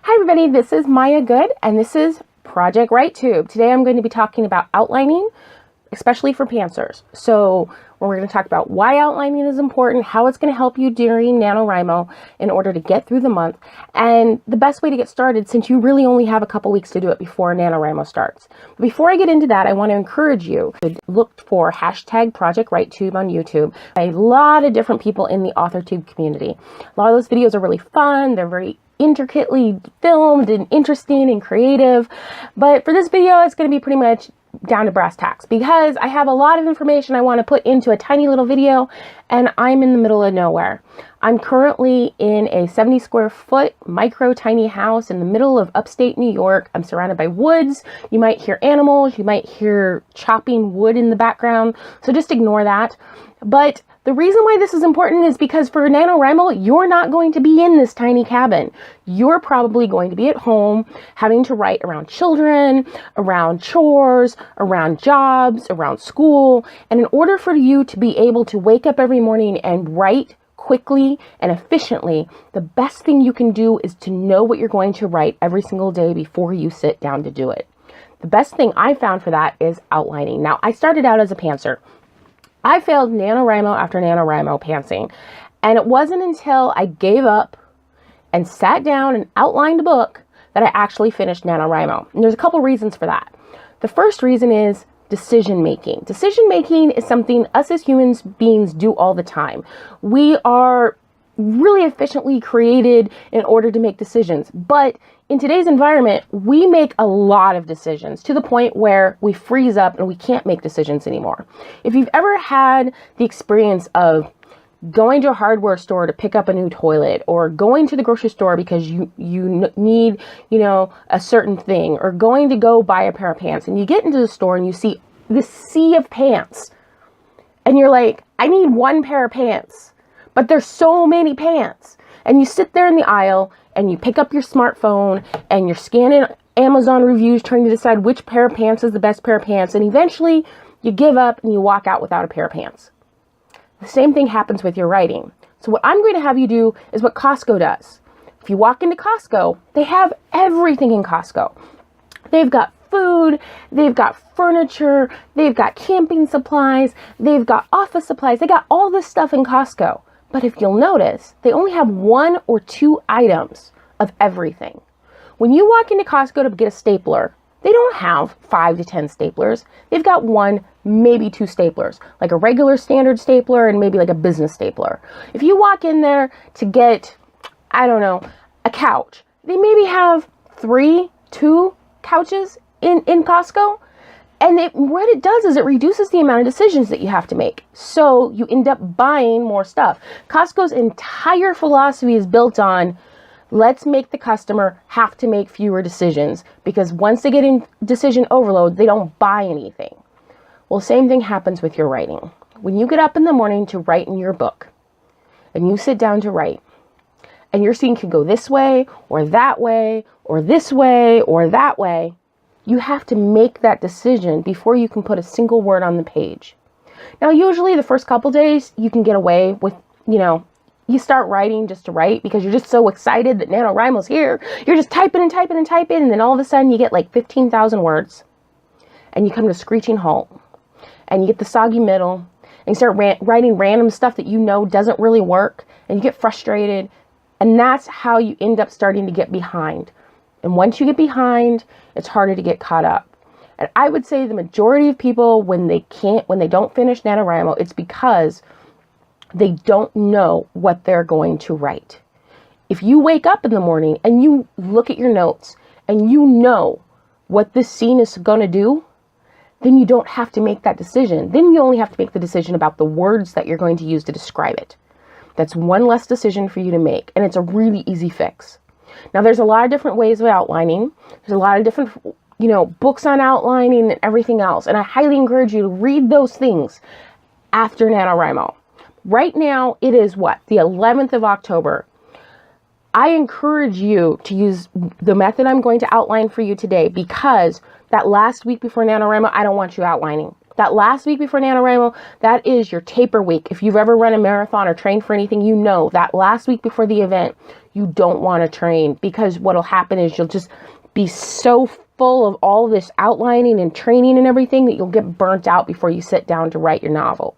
Hi everybody, this is Maya Good and this is Project Writetube. Today I'm going to be talking about outlining, especially for pantsers. So we're going to talk about why outlining is important, how it's going to help you during NaNoWriMo in order to get through the month, and the best way to get started since you really only have a couple weeks to do it before NaNoWriMo starts. But before I get into that, I want to encourage you to look for hashtag Project Writetube on YouTube. A lot of different people in the AuthorTube community. A lot of those videos are really fun. They're very intricately filmed and interesting and creative. But for this video, it's going to be pretty much down to brass tacks because I have a lot of information I want to put into a tiny little video and I'm in the middle of nowhere. I'm currently in a 70 square foot micro tiny house in the middle of upstate New York. I'm surrounded by woods. You might hear animals. You might hear chopping wood in the background. So just ignore that. But the reason why this is important is because for NaNoWriMo, you're not going to be in this tiny cabin. You're probably going to be at home having to write around children, around chores, around jobs, around school. And in order for you to be able to wake up every morning and write quickly and efficiently, the best thing you can do is to know what you're going to write every single day before you sit down to do it. The best thing I found for that is outlining. Now, I started out as a pantser. I failed NaNoWriMo after NaNoWriMo pantsing, and it wasn't until I gave up and sat down and outlined a book that I actually finished NaNoWriMo. And there's a couple reasons for that. The first reason is decision making. Decision making is something us as human beings do all the time. We are really efficiently created in order to make decisions, but in today's environment, we make a lot of decisions to the point where we freeze up and we can't make decisions anymore. If you've ever had the experience of going to a hardware store to pick up a new toilet, or going to the grocery store because you need, a certain thing, or going to go buy a pair of pants, and you get into the store and you see this sea of pants, and you're like, I need one pair of pants, but there's so many pants. And you sit there in the aisle and you pick up your smartphone and you're scanning Amazon reviews trying to decide which pair of pants is the best pair of pants. And eventually you give up and you walk out without a pair of pants. The same thing happens with your writing. So what I'm going to have you do is what Costco does. If you walk into Costco, they have everything in Costco. They've got food, they've got furniture, they've got camping supplies, they've got office supplies. They got all this stuff in Costco. But if you'll notice, they only have 1 or 2 items of everything. When you walk into Costco to get a stapler, they don't have 5 to 10 staplers. They've got 1, maybe 2 staplers, like a regular standard stapler and maybe like a business stapler. If you walk in there to get, a couch, they maybe have 2 couches in Costco. And what it does is it reduces the amount of decisions that you have to make. So you end up buying more stuff. Costco's entire philosophy is built on, let's make the customer have to make fewer decisions, because once they get in decision overload, they don't buy anything. Well, same thing happens with your writing. When you get up in the morning to write in your book and you sit down to write, and your scene can go this way or that way or this way or that way, you have to make that decision before you can put a single word on the page. Now, usually the first couple days you can get away with, you start writing just to write because you're just so excited that NaNoWriMo's here. You're just typing and typing and typing, and then all of a sudden you get like 15,000 words and you come to a screeching halt and you get the soggy middle and you start writing random stuff that doesn't really work, and you get frustrated, and that's how you end up starting to get behind. And once you get behind, it's harder to get caught up. And I would say the majority of people, when they don't finish NaNoWriMo, it's because they don't know what they're going to write. If you wake up in the morning and you look at your notes and you know what this scene is going to do, then you don't have to make that decision. Then you only have to make the decision about the words that you're going to use to describe it. That's one less decision for you to make, and it's a really easy fix. Now, there's a lot of different ways of outlining. There's a lot of different, books on outlining and everything else. And I highly encourage you to read those things after NaNoWriMo. Right now, it is the 11th of October. I encourage you to use the method I'm going to outline for you today, because that last week before NaNoWriMo, I don't want you outlining. That last week before NaNoWriMo, that is your taper week. If you've ever run a marathon or trained for anything, you know that last week before the event, you don't want to train, because what'll happen is you'll just be so full of all this outlining and training and everything that you'll get burnt out before you sit down to write your novel.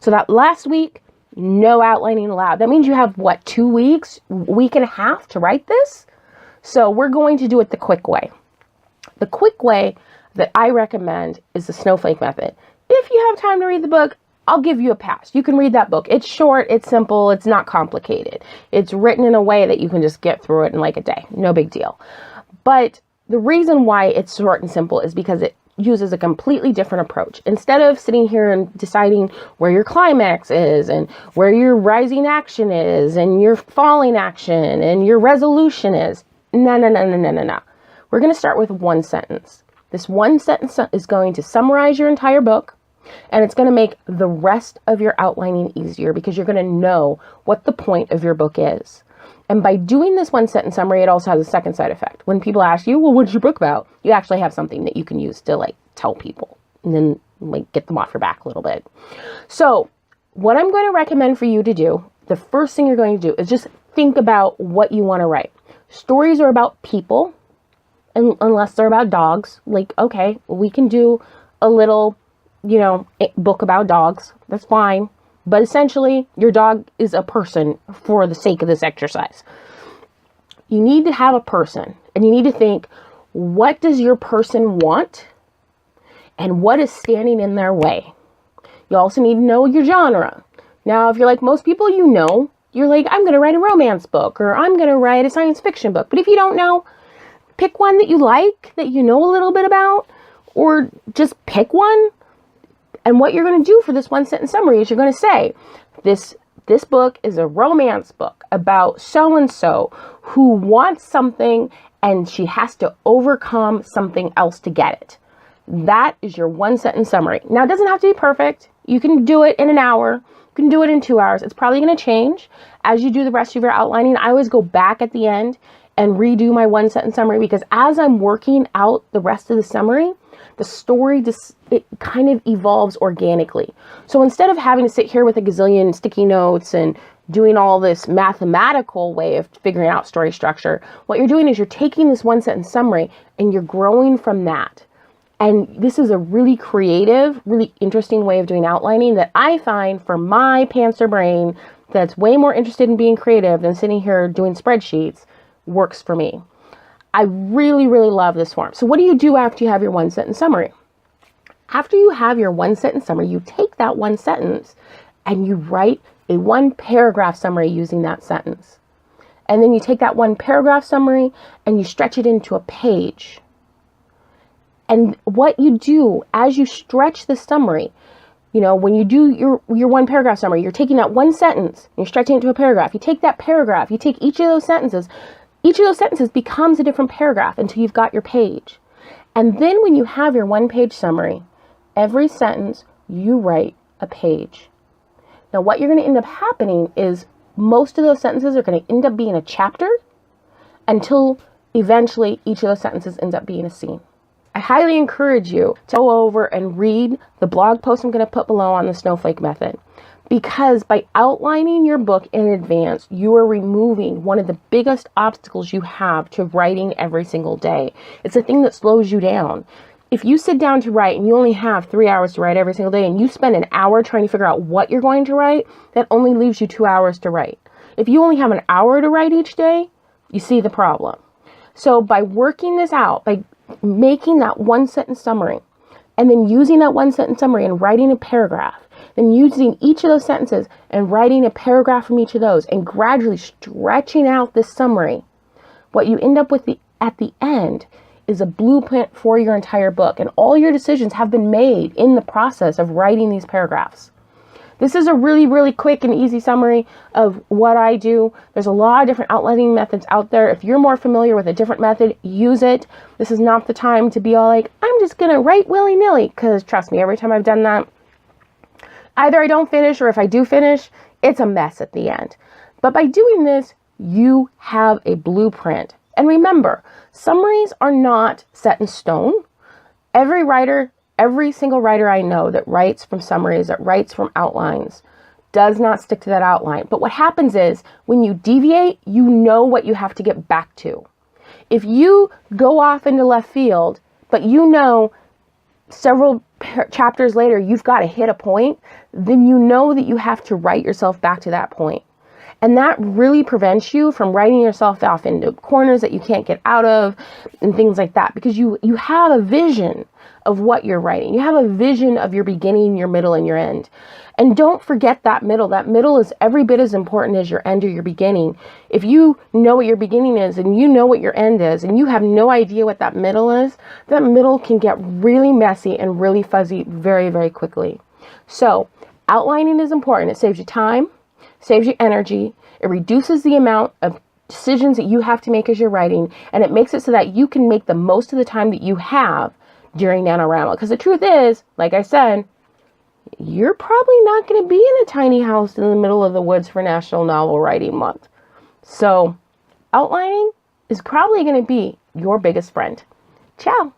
So that last week, no outlining allowed. That means you have, what, 2 weeks, week and a half to write this? So we're going to do it the quick way. The quick way that I recommend is the Snowflake Method. If you have time to read the book, I'll give you a pass. You can read that book. It's short, it's simple, it's not complicated. It's written in a way that you can just get through it in like a day. No big deal. But the reason why it's short and simple is because it uses a completely different approach. Instead of sitting here and deciding where your climax is and where your rising action is and your falling action and your resolution is, no. We're going to start with one sentence. This one sentence is going to summarize your entire book, and it's going to make the rest of your outlining easier because you're going to know what the point of your book is. And by doing this one sentence summary, it also has a second side effect. When people ask you, well, what's your book about? You actually have something that you can use to like tell people and then like get them off your back a little bit. So what I'm going to recommend for you to do, the first thing you're going to do is just think about what you want to write. Stories are about people. And unless they're about dogs, like, okay, we can do a little, book about dogs. That's fine. But essentially, your dog is a person for the sake of this exercise. You need to have a person, and you need to think, what does your person want? And what is standing in their way? You also need to know your genre. Now, if you're like most people you're like, I'm going to write a romance book, or I'm going to write a science fiction book. But if you don't know, pick one that you like, that you know a little bit about, or just pick one. And what you're going to do for this one sentence summary is you're going to say, this book is a romance book about so-and-so who wants something and she has to overcome something else to get it. That is your one sentence summary. Now, it doesn't have to be perfect. You can do it in an hour. You can do it in 2 hours. It's probably going to change as you do the rest of your outlining. I always go back at the end and redo my one sentence summary, because as I'm working out the rest of the summary, the story it kind of evolves organically. So instead of having to sit here with a gazillion sticky notes and doing all this mathematical way of figuring out story structure, what you're doing is you're taking this one sentence summary and you're growing from that. And this is a really creative, really interesting way of doing outlining that I find for my pantser brain that's way more interested in being creative than sitting here doing spreadsheets works for me. I really, really love this form. So what do you do after you have your one sentence summary? After you have your one sentence summary, you take that one sentence and you write a 1 paragraph summary using that sentence. And then you take that 1 paragraph summary and you stretch it into a page. And what you do as you stretch the summary, when you do your 1 paragraph summary, you're taking that one sentence and you're stretching it to a paragraph. You take that paragraph, you take each of those sentences becomes a different paragraph until you've got your page. And then when you have your 1-page summary, every sentence you write a page. Now what you're going to end up happening is most of those sentences are going to end up being a chapter until eventually each of those sentences ends up being a scene. I highly encourage you to go over and read the blog post I'm going to put below on the Snowflake Method. Because by outlining your book in advance, you are removing one of the biggest obstacles you have to writing every single day. It's a thing that slows you down. If you sit down to write and you only have 3 hours to write every single day and you spend an hour trying to figure out what you're going to write, that only leaves you 2 hours to write. If you only have an hour to write each day, you see the problem. So by working this out, by making that one sentence summary, and then using that one sentence summary and writing a paragraph, then using each of those sentences and writing a paragraph from each of those and gradually stretching out this summary, what you end up with at the end is a blueprint for your entire book. And all your decisions have been made in the process of writing these paragraphs. This is a really, really quick and easy summary of what I do. There's a lot of different outlining methods out there. If you're more familiar with a different method, use it. This is not the time to be all like, I'm just going to write willy-nilly, because trust me, every time I've done that, either I don't finish, or if I do finish, it's a mess at the end. But by doing this, you have a blueprint. And remember, summaries are not set in stone. Every writer every single writer I know that writes from summaries, that writes from outlines, does not stick to that outline. But what happens is when you deviate, you know what you have to get back to. If you go off into left field, but you know several chapters later you've got to hit a point, then you know that you have to write yourself back to that point. And that really prevents you from writing yourself off into corners that you can't get out of and things like that, because you have a vision of what you're writing. You have a vision of your beginning, your middle, and your end. And don't forget that middle. That middle is every bit as important as your end or your beginning. If you know what your beginning is and you know what your end is and you have no idea what that middle is, that middle can get really messy and really fuzzy very, very quickly. So outlining is important. It saves you time, saves you energy. It reduces the amount of decisions that you have to make as you're writing, and it makes it so that you can make the most of the time that you have during Nanowrimo. Because the truth is, like I said, you're probably not going to be in a tiny house in the middle of the woods for National Novel Writing Month. So outlining is probably going to be your biggest friend. Ciao.